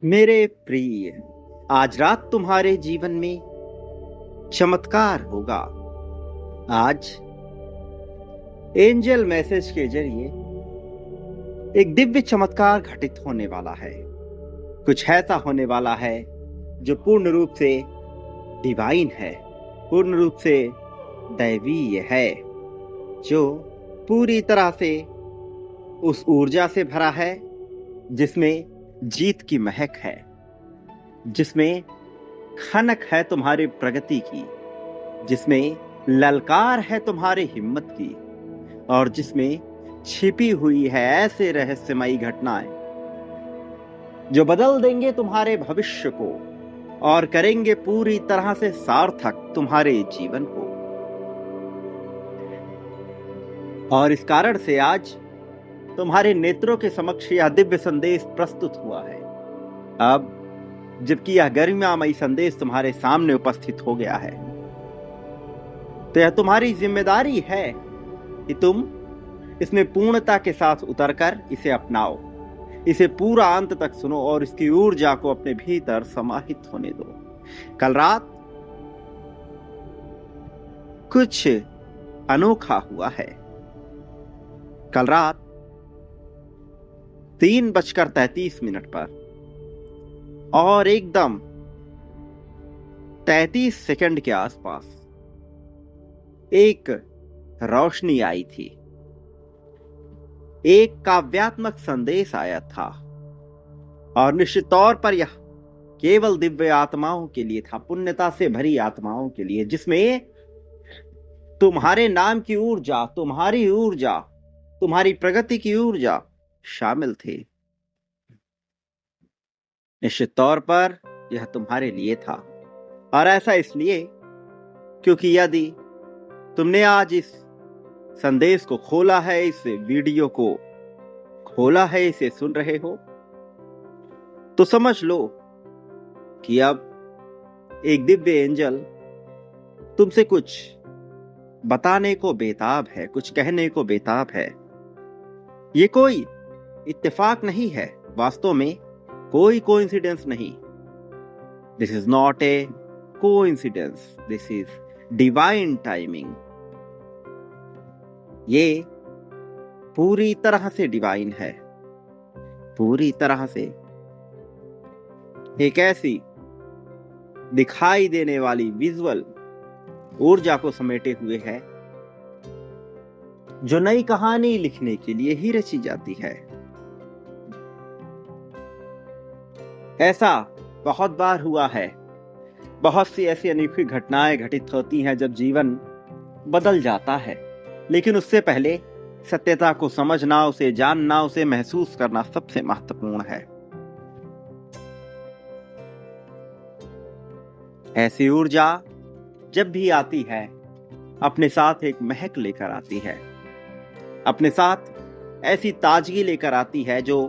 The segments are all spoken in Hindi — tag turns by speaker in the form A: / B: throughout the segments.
A: मेरे प्रिय, आज रात तुम्हारे जीवन में चमत्कार होगा। आज एंजल मैसेज के जरिए एक दिव्य चमत्कार घटित होने वाला है। कुछ ऐसा होने वाला है जो पूर्ण रूप से डिवाइन है, पूर्ण रूप से दैवीय है, जो पूरी तरह से उस ऊर्जा से भरा है जिसमें जीत की महक है, जिसमें खनक है तुम्हारी प्रगति की, जिसमें ललकार है तुम्हारी हिम्मत की, और जिसमें छिपी हुई है ऐसे रहस्यमयी घटनाएं जो बदल देंगे तुम्हारे भविष्य को और करेंगे पूरी तरह से सार्थक तुम्हारे जीवन को। और इस कारण से आज तुम्हारे नेत्रों के समक्ष यह दिव्य संदेश प्रस्तुत हुआ है। अब जबकि यह गरिमामयी संदेश तुम्हारे सामने उपस्थित हो गया है, तो यह तुम्हारी जिम्मेदारी है कि तुम इसमें पूर्णता के साथ उतरकर इसे अपनाओ, इसे पूरा अंत तक सुनो और इसकी ऊर्जा को अपने भीतर समाहित होने दो। कल रात कुछ अनोखा हुआ है। कल रात 3:33 पर और एकदम 33 सेकंड के आसपास एक रोशनी आई थी, एक काव्यात्मक संदेश आया था, और निश्चित तौर पर यह केवल दिव्य आत्माओं के लिए था, पुण्यता से भरी आत्माओं के लिए, जिसमें तुम्हारे नाम की ऊर्जा, तुम्हारी ऊर्जा, तुम्हारी प्रगति की ऊर्जा शामिल थी। निश्चित तौर पर यह तुम्हारे लिए था, और ऐसा इसलिए क्योंकि यदि तुमने आज इस संदेश को खोला है, इस वीडियो को खोला है, इसे सुन रहे हो, तो समझ लो कि अब एक दिव्य एंजल तुमसे कुछ बताने को बेताब है, कुछ कहने को बेताब है। ये कोई इत्तेफाक नहीं है, वास्तव में कोई कोइंसिडेंस नहीं। This is not a coincidence, this is divine timing. ये पूरी तरह से डिवाइन है, पूरी तरह से एक ऐसी दिखाई देने वाली विजुअल ऊर्जा को समेटे हुए है जो नई कहानी लिखने के लिए ही रची जाती है। ऐसा बहुत बार हुआ है, बहुत सी ऐसी अनोखी घटनाएं घटित होती हैं जब जीवन बदल जाता है, लेकिन उससे पहले सत्यता को समझना, उसे जानना, उसे महसूस करना सबसे महत्वपूर्ण है। ऐसी ऊर्जा जब भी आती है अपने साथ एक महक लेकर आती है, अपने साथ ऐसी ताजगी लेकर आती है जो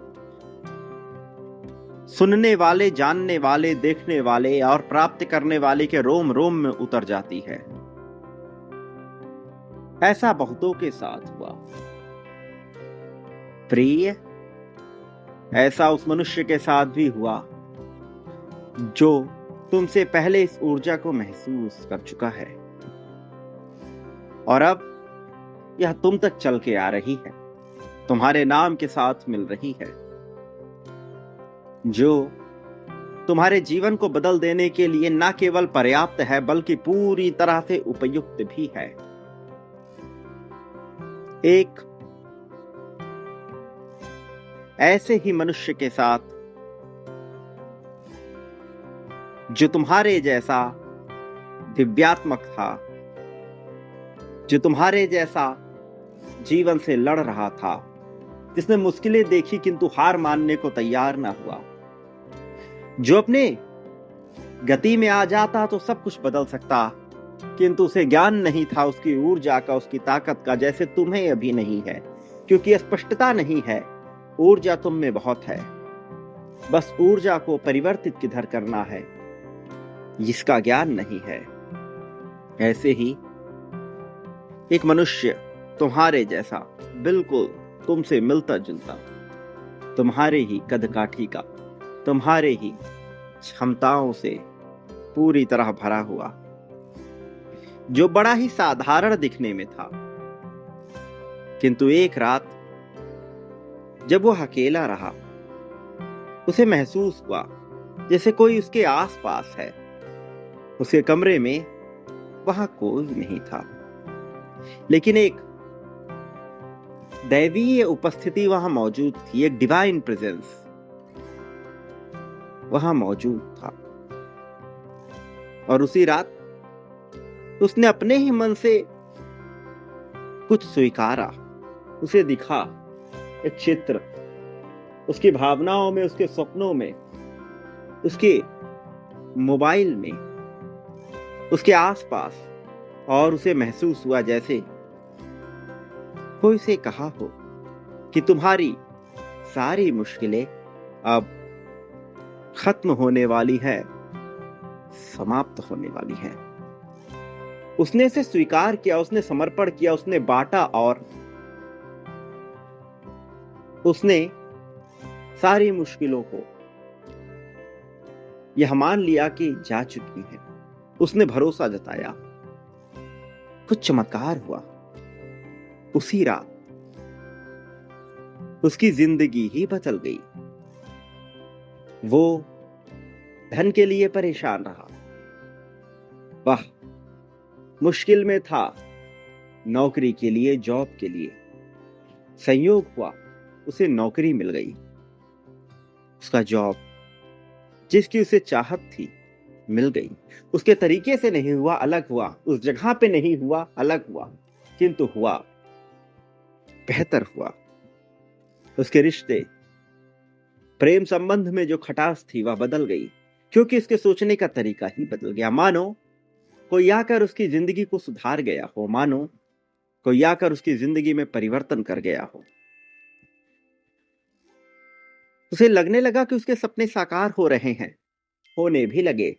A: सुनने वाले, जानने वाले, देखने वाले और प्राप्त करने वाले के रोम रोम में उतर जाती है। ऐसा बहुतों के साथ हुआ प्रिय, ऐसा उस मनुष्य के साथ भी हुआ जो तुमसे पहले इस ऊर्जा को महसूस कर चुका है, और अब यह तुम तक चल के आ रही है, तुम्हारे नाम के साथ मिल रही है, जो तुम्हारे जीवन को बदल देने के लिए न केवल पर्याप्त है बल्कि पूरी तरह से उपयुक्त भी है। एक ऐसे ही मनुष्य के साथ जो तुम्हारे जैसा दिव्यात्मक था, जो तुम्हारे जैसा जीवन से लड़ रहा था, जिसने मुश्किलें देखी किंतु हार मानने को तैयार ना हुआ, जो अपने गति में आ जाता तो सब कुछ बदल सकता, किंतु उसे ज्ञान नहीं था उसकी ऊर्जा का, उसकी ताकत का, जैसे तुम्हें अभी नहीं है, क्योंकि स्पष्टता नहीं है। ऊर्जा तुम में बहुत है, बस ऊर्जा को परिवर्तित किधर करना है जिसका ज्ञान नहीं है। ऐसे ही एक मनुष्य तुम्हारे जैसा, बिल्कुल तुमसे मिलता जुलता, तुम्हारे ही कद काठी का, तुम्हारे ही क्षमताओं से पूरी तरह भरा हुआ, जो बड़ा ही साधारण दिखने में था। किंतु एक रात जब वो अकेला रहा, उसे महसूस हुआ जैसे कोई उसके आसपास है। उसके कमरे में वहां कोई नहीं था, लेकिन एक दैवीय उपस्थिति वहां मौजूद थी। एक डिवाइन प्रेजेंस वहां मौजूद था। और उसी रात उसने अपने ही मन से कुछ स्वीकारा। उसे दिखा एक चित्र, उसकी भावनाओं में, उसके सपनों में, उसके मोबाइल में, उसके आसपास। और उसे महसूस हुआ जैसे कोई उसे कहा हो कि तुम्हारी सारी मुश्किलें अब खत्म होने वाली है, समाप्त होने वाली है। उसने इसे स्वीकार किया, उसने समर्पण किया, उसने बांटा और उसने सारी मुश्किलों को यह मान लिया कि जा चुकी है। उसने भरोसा जताया। कुछ चमत्कार हुआ। उसी रात उसकी जिंदगी ही बदल गई। वो धन के लिए परेशान रहा, वह मुश्किल में था नौकरी के लिए, जॉब के लिए। संयोग हुआ उसे नौकरी मिल गई। उसका जॉब जिसकी उसे चाहत थी मिल गई। उसके तरीके से नहीं हुआ, अलग हुआ। उस जगह पे नहीं हुआ, अलग हुआ, किंतु हुआ, बेहतर हुआ। उसके रिश्ते, प्रेम संबंध में जो खटास थी वह बदल गई, क्योंकि उसके सोचने का तरीका ही बदल गया। मानो कोई आकर उसकी जिंदगी को सुधार गया हो, मानो कोई आकर उसकी जिंदगी में परिवर्तन कर गया हो। उसे लगने लगा कि उसके सपने साकार हो रहे हैं, होने भी लगे।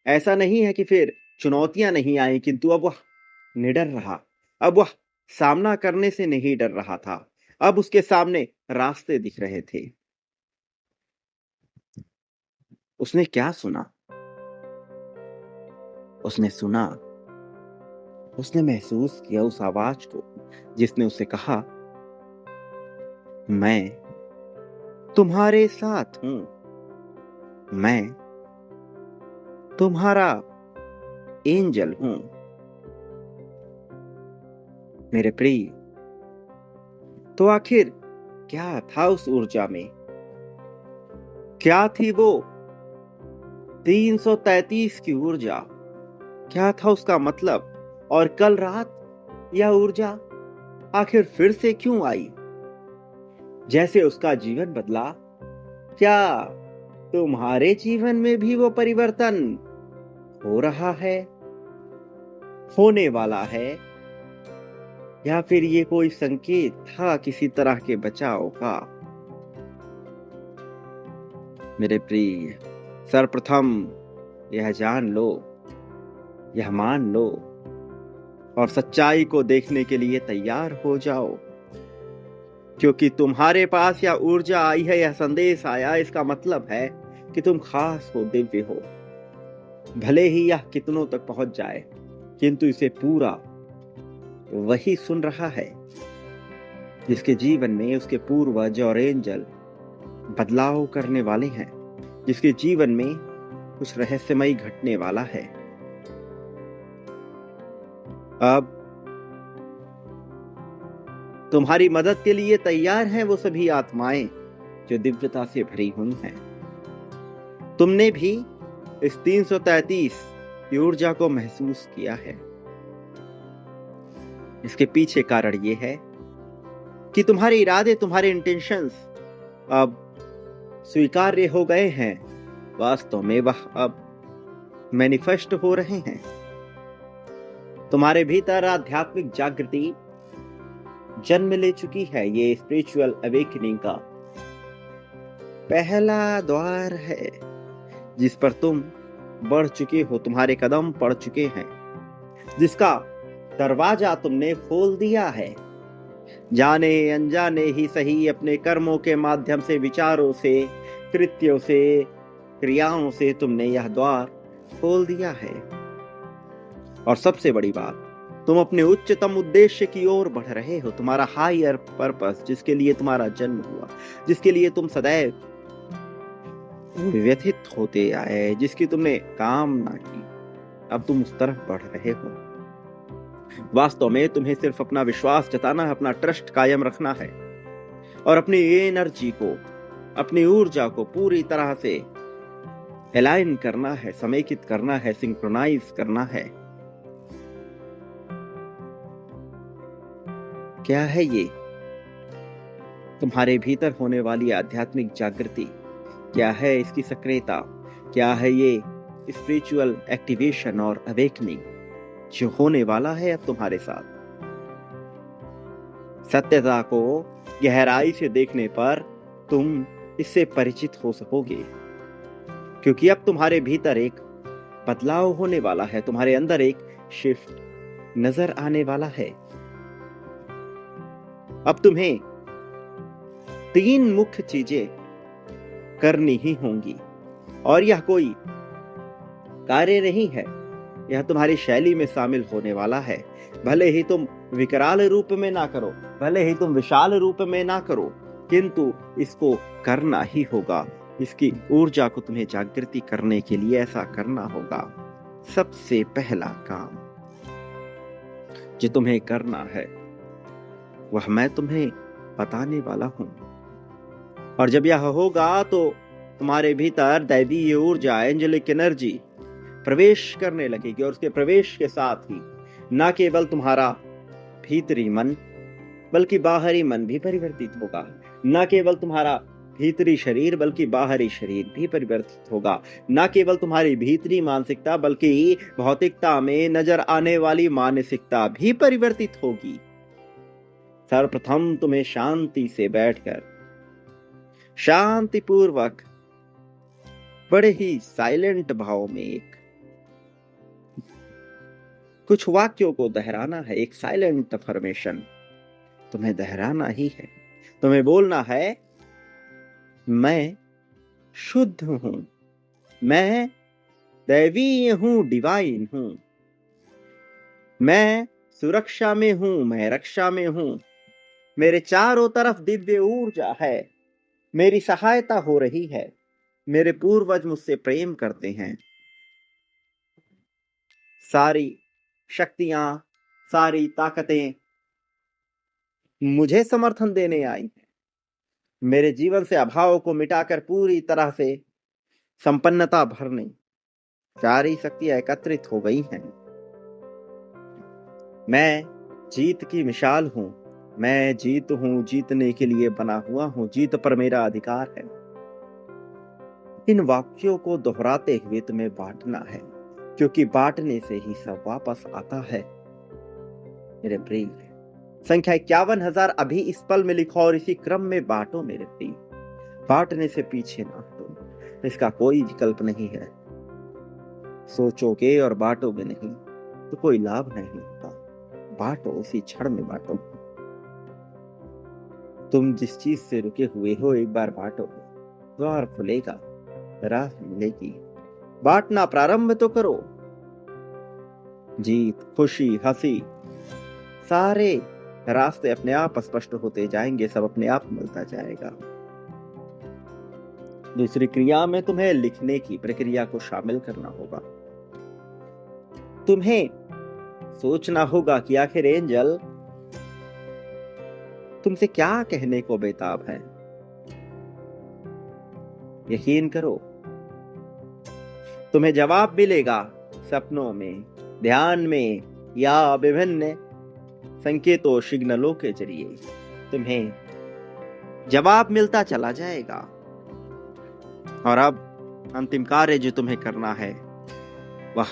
A: ऐसा नहीं है कि फिर चुनौतियां नहीं आई, किंतु अब वह निडर रहा। अब वह सामना करने से नहीं डर रहा था। अब उसके सामने रास्ते दिख रहे थे। उसने क्या सुना? उसने सुना, उसने महसूस किया उस आवाज को जिसने उसे कहा, मैं तुम्हारे साथ हूं, मैं तुम्हारा एंजल हूं। मेरे प्रिय, तो आखिर क्या था उस ऊर्जा में? क्या थी वो 333 की ऊर्जा? क्या था उसका मतलब? और कल रात यह ऊर्जा आखिर फिर से क्यों आई? जैसे उसका जीवन बदला, क्या तुम्हारे जीवन में भी वो परिवर्तन हो रहा है, होने वाला है? या फिर ये कोई संकेत था किसी तरह के बचाव का? मेरे प्रिय, सर्वप्रथम यह जान लो, यह मान लो और सच्चाई को देखने के लिए तैयार हो जाओ, क्योंकि तुम्हारे पास यह ऊर्जा आई है, यह संदेश आया। इसका मतलब है कि तुम खास हो, दिव्य हो। भले ही यह कितनों तक पहुंच जाए, किंतु इसे पूरा वही सुन रहा है जिसके जीवन में उसके पूर्वज और एंजल बदलाव करने वाले हैं, जिसके जीवन में कुछ रहस्यमयी घटने वाला है। अब तुम्हारी मदद के लिए तैयार हैं वो सभी आत्माएं जो दिव्यता से भरी हुई हैं। तुमने भी इस 333 की ऊर्जा को महसूस किया है। इसके पीछे कारण ये है कि तुम्हारे इरादे, तुम्हारे इंटेंशंस अब स्वीकार्य हो गए हैं। वास्तव में वह अब मैनिफेस्ट हो रहे हैं। तुम्हारे भीतर आध्यात्मिक जागृति जन्म ले चुकी है। ये स्पिरिचुअल अवेकनिंग का पहला द्वार है जिस पर तुम बढ़ चुके हो, तुम्हारे कदम पड़ चुके हैं, जिसका दरवाजा तुमने खोल दिया है। जाने अनजाने ही सही, अपने कर्मों के माध्यम से, विचारों से, कृत्यों से, क्रियाओं से तुमने यह द्वार खोल दिया है। और सबसे बड़ी बात, तुम अपने उच्चतम उद्देश्य की ओर बढ़ रहे हो। तुम्हारा हायर पर्पस, जिसके लिए तुम्हारा जन्म हुआ, जिसके लिए तुम सदैव व्यथित होते आए, जिसकी तुमने कामना की, अब तुम उस तरफ बढ़ रहे हो। वास्तव में तुम्हें सिर्फ अपना विश्वास जताना है, अपना ट्रस्ट कायम रखना है और अपनी एनर्जी को, अपनी ऊर्जा को पूरी तरह से अलाइन करना है, समेकित करना है, सिंक्रोनाइज करना है। क्या है ये? तुम्हारे भीतर होने वाली आध्यात्मिक जागृति, क्या है इसकी सक्रियता, क्या है ये स्पिरिचुअल एक्टिवेशन और अवेकनिंग जो होने वाला है अब तुम्हारे साथ। सत्यता को गहराई से देखने पर तुम इससे परिचित हो सकोगे, क्योंकि अब तुम्हारे भीतर एक बदलाव होने वाला है, तुम्हारे अंदर एक शिफ्ट नजर आने वाला है। अब तुम्हें 3 मुख्य चीजें करनी ही होंगी और यह कोई कार्य नहीं है, यह तुम्हारी शैली में शामिल होने वाला है। भले ही तुम विकराल रूप में ना करो, भले ही तुम विशाल रूप में ना करो, किंतु इसको करना ही होगा। इसकी ऊर्जा को तुम्हें जागृति करने के लिए ऐसा करना होगा। सबसे पहला काम जो तुम्हें करना है वह मैं तुम्हें बताने वाला हूं, और जब यह होगा तो तुम्हारे भीतर दैवीय ऊर्जा, एंजेलिक एनर्जी प्रवेश करने लगेगी और उसके प्रवेश के साथ ही न केवल तुम्हारा भीतरी मन बल्कि बाहरी मन भी परिवर्तित होगा। न केवल तुम्हारा भीतरी शरीर बल्कि बाहरी शरीर भी परिवर्तित होगा। न केवल तुम्हारी भीतरी मानसिकता बल्कि भौतिकता में नजर आने वाली मानसिकता भी परिवर्तित होगी। सर्वप्रथम तुम्हें शांति से बैठकर शांतिपूर्वक बड़े ही साइलेंट भाव में कुछ वाक्यों को दोहराना है। एक साइलेंट अफर्मेशन तुम्हें दोहराना ही है। तुम्हें बोलना है, मैं शुद्ध हूं, मैं दैवीय हूं, डिवाइन हूं, मैं सुरक्षा में हूं, मैं रक्षा में हूं, मेरे चारों तरफ दिव्य ऊर्जा है, मेरी सहायता हो रही है, मेरे पूर्वज मुझसे प्रेम करते हैं, सारी शक्तियां, सारी ताकतें मुझे समर्थन देने आई हैं, मेरे जीवन से अभाव को मिटाकर पूरी तरह से संपन्नता भरने सारी शक्तियां एकत्रित हो गई हैं। मैं जीत की मिसाल हूं, मैं जीत हूं, जीतने के लिए बना हुआ हूं, जीत पर मेरा अधिकार है। इन वाक्यों को दोहराते हुए तुम्हें बांटना है, क्योंकि बांटने से ही सब वापस आता है। मेरे प्रिय, संख्या 51,000 अभी इस पल में लिखो और इसी क्रम में बांटो मेरे प्रिय। बांटने से पीछे ना हटो, इसका कोई विकल्प नहीं है। सोचोगे और बांटोगे नहीं तो कोई लाभ नहीं होता। बांटो, उसी क्षण में बांटो। तुम जिस चीज से रुके हुए हो एक बार बांटोगे, द्वार खुलेगा, राह मिलेगी। बांटना प्रारंभ तो करो। जीत, खुशी, हंसी, सारे रास्ते अपने आप स्पष्ट होते जाएंगे, सब अपने आप मिलता जाएगा। दूसरी क्रिया में तुम्हें लिखने की प्रक्रिया को शामिल करना होगा। तुम्हें सोचना होगा कि आखिर एंजल तुमसे क्या कहने को बेताब है। यकीन करो, तुम्हें जवाब मिलेगा सपनों में, ध्यान में या विभिन्न संकेतों, सिग्नलों के जरिए तुम्हें जवाब मिलता चला जाएगा। और अब अंतिम कार्य जो तुम्हें करना है वह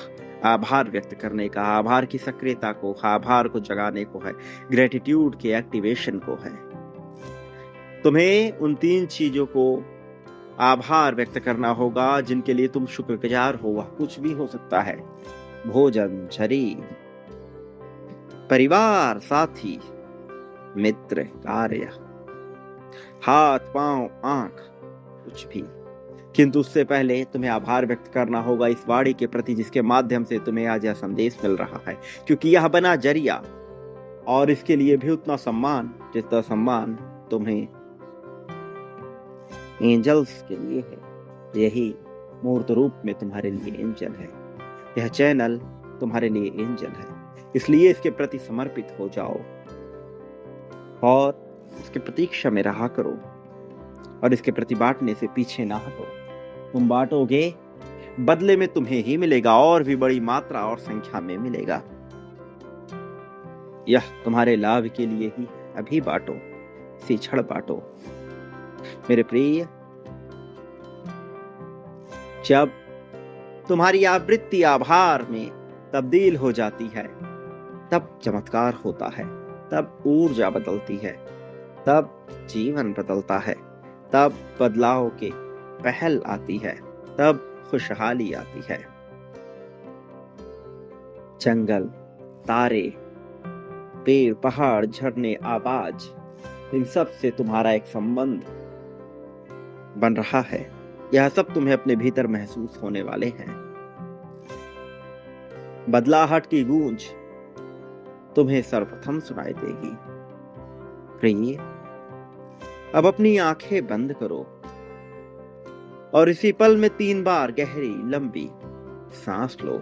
A: आभार व्यक्त करने का, आभार की सक्रियता को, आभार को जगाने को है, ग्रेटिट्यूड के एक्टिवेशन को है। तुम्हें उन 3 चीजों को आभार व्यक्त करना होगा जिनके लिए तुम शुक्रगुजार हो। वह कुछ भी हो सकता है, भोजन, शरीर, परिवार, साथी, मित्र, कार्य, हाथ, पांव, आंख, कुछ भी। किंतु उससे पहले तुम्हें आभार व्यक्त करना होगा इस वाणी के प्रति जिसके माध्यम से तुम्हें आज यह संदेश मिल रहा है, क्योंकि यह बना जरिया और इसके लिए भी उतना सम्मान जितना सम्मान तुम्हें एंजल्स के लिए है। यही मूर्त रूप में तुम्हारे लिए एंजल है। यह चैनल तुम्हारे लिए एंजल है, इसलिए इसके प्रति समर्पित हो जाओ और इसके प्रतीक्षा में रहा करो और इसके प्रति बांटने से पीछे ना हटो। तुम बांटोगे, बदले में तुम्हें ही मिलेगा और भी बड़ी मात्रा और संख्या में मिलेगा। यह तुम्हारे लाभ के लिए ही। अभी बांटो, इसी क्षण बांटो मेरे प्रिय। जब तुम्हारी आवृत्ति आभार में तब्दील हो जाती है तब चमत्कार होता है, तब ऊर्जा बदलती है, तब जीवन बदलता है, तब बदलाव के पहल आती है, तब खुशहाली आती है। जंगल, तारे, पेड़, पहाड़, झरने, आवाज, इन सब से तुम्हारा एक संबंध बन रहा है। यह सब तुम्हें अपने भीतर महसूस होने वाले हैं। बदलाहट की गूंज तुम्हें सर्वप्रथम सुनाई देगी। प्रिय, अब अपनी आंखें बंद करो और इसी पल में 3 बार गहरी लंबी सांस लो।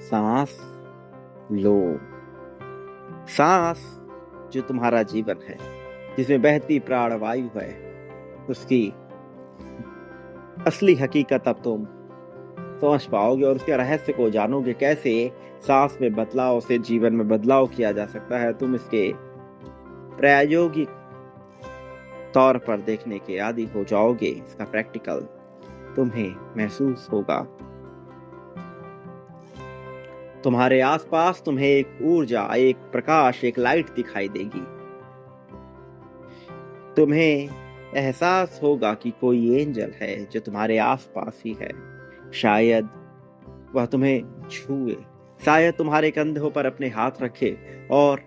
A: सांस लो। सांस जो तुम्हारा जीवन है, जिसमें बहती प्राणवायु है, उसकी असली हकीकत अब तुम समझ पाओगे और उसके रहस्य को जानोगे। कैसे सांस में बदलाव से जीवन में बदलाव किया जा सकता है, तुम इसके प्रायोगिक तौर पर देखने के आदी हो जाओगे। इसका प्रैक्टिकल तुम्हें महसूस होगा। तुम्हारे आसपास तुम्हें एक ऊर्जा, एक प्रकाश, एक लाइट दिखाई देगी। तुम्हें एहसास होगा कि कोई एंजल है जो तुम्हारे आसपास ही है। शायद वह तुम्हें छुए, शायद तुम्हारे कंधों पर अपने हाथ रखे और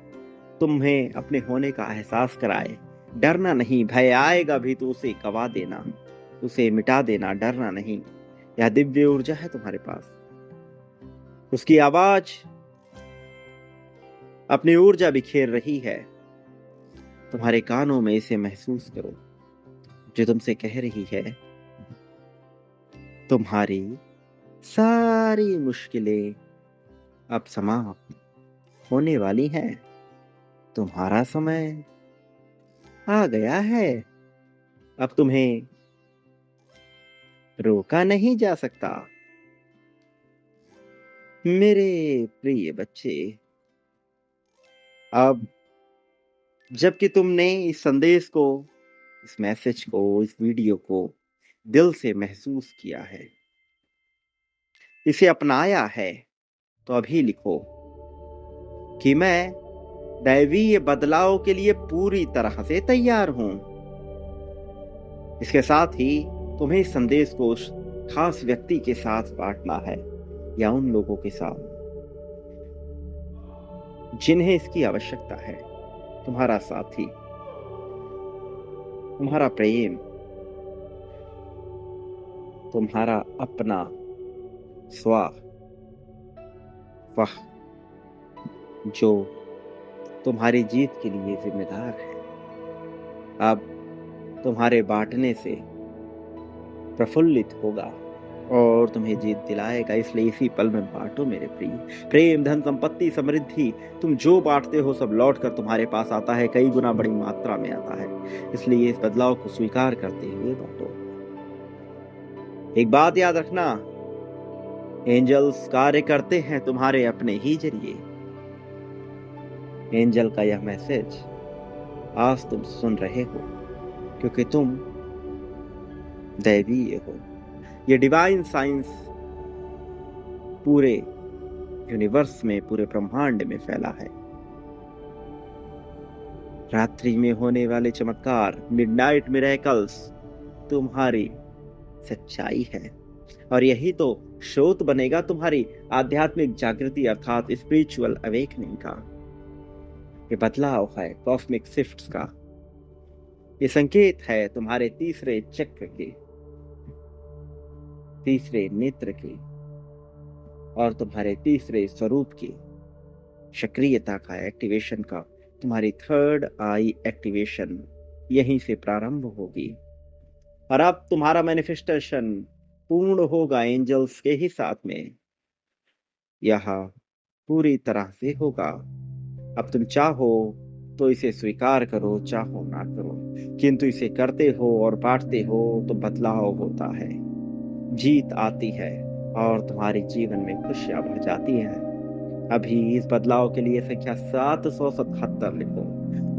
A: तुम्हें अपने होने का एहसास कराए। डरना नहीं, भय आएगा भी तो उसे गवा देना, उसे मिटा देना, डरना नहीं। यह दिव्य ऊर्जा है तुम्हारे पास। उसकी आवाज अपनी ऊर्जा बिखेर रही है। तुम्हारे कानों में इसे महसूस करो, जो तुमसे कह रही है तुम्हारी सारी मुश्किलें अब समाप्त होने वाली हैं। तुम्हारा समय आ गया है। अब तुम्हें रोका नहीं जा सकता। मेरे प्रिय बच्चे, अब जबकि तुमने इस संदेश को, इस मैसेज को, इस वीडियो को दिल से महसूस किया है, इसे अपनाया है, तो अभी लिखो कि मैं दैवीय बदलाव के लिए पूरी तरह से तैयार हूं। इसके साथ ही तुम्हें इस संदेश को उस खास व्यक्ति के साथ बांटना है या उन लोगों के साथ जिन्हें इसकी आवश्यकता है। तुम्हारा साथी, तुम्हारा प्रेम, तुम्हारा अपना स्व, वह जो तुम्हारी जीत के लिए जिम्मेदार है, अब तुम्हारे बांटने से प्रफुल्लित होगा और तुम्हें जीत दिलाएगा। इसलिए इसी पल में बांटो मेरे प्रिय। प्रेम, धन, संपत्ति, समृद्धि, तुम जो बांटते हो सब लौट कर तुम्हारे पास आता है, कई गुना बड़ी मात्रा में आता है। इसलिए इस बदलाव को स्वीकार करते हुए बांटो। एक बात याद रखना, एंजल्स कार्य करते हैं तुम्हारे अपने ही जरिए। एंजल का यह मैसेज आज तुम सुन रहे हो क्योंकि तुम दैवीय हो। ये डिवाइन साइंस पूरे यूनिवर्स में, पूरे ब्रह्मांड में फैला है। रात्रि में होने वाले चमत्कार, मिडनाइट मिरेकल्स तुम्हारी सच्चाई है और यही तो स्रोत बनेगा तुम्हारी आध्यात्मिक जागृति अर्थात स्पिरिचुअल अवेकनिंग का। ये बदलाव है कॉस्मिक शिफ्ट्स का। ये संकेत है तुम्हारे तीसरे चक्र के, तीसरे नेत्र के और तुम्हारे तीसरे स्वरूप की सक्रियता का, एक्टिवेशन का। तुम्हारी थर्ड आई एक्टिवेशन यहीं से प्रारंभ होगी और अब तुम्हारा मैनिफेस्टेशन पूर्ण होगा एंजल्स के ही साथ में। यह पूरी तरह से होगा। अब तुम चाहो तो इसे स्वीकार करो, चाहो ना करो, किंतु इसे करते हो और बांटते हो तो बदलाव होता है, जीत आती है और तुम्हारे जीवन में खुशियां भर जाती हैं। अभी इस बदलाव के लिए संख्या 777 लिखो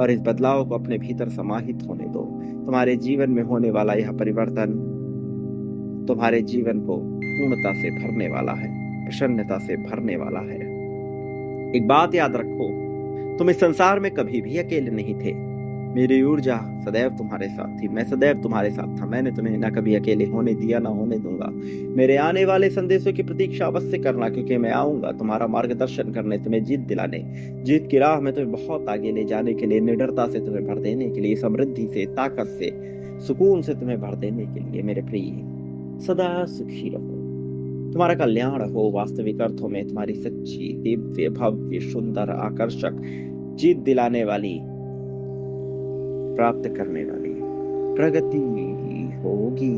A: और इस बदलाव को अपने भीतर समाहित होने दो। तुम्हारे जीवन में होने वाला यह परिवर्तन तुम्हारे जीवन को पूर्णता से भरने वाला है, प्रसन्नता से भरने वाला है। एक बात याद रखो, तुम इस संसार में कभी भी अकेले नहीं थे। मेरी ऊर्जा सदैव तुम्हारे साथ थी, मैं सदैव तुम्हारे साथ था। मैंने तुम्हें ना कभी अकेले होने दिया, ना होने दूंगा। मेरे आने वाले संदेशों की प्रतीक्षा अवश्य करना, क्योंकि मैं आऊंगा तुम्हारा मार्गदर्शन करने, तुम्हें जीत दिलाने, जीत की राह में तुम्हें बहुत आगे ले जाने के लिए, निडरता से तुम्हें भर देने के लिए, समृद्धि से, ताकत से, सुकून से तुम्हें भर देने के लिए। मेरे प्रिय, सदा सुखी रहो, तुम्हारा कल्याण हो वास्तविक अर्थों में। तुम्हारी सच्ची, दिव्य, भव्य, सुंदर, आकर्षक, जीत दिलाने वाली, प्राप्त करने वाली प्रगति होगी।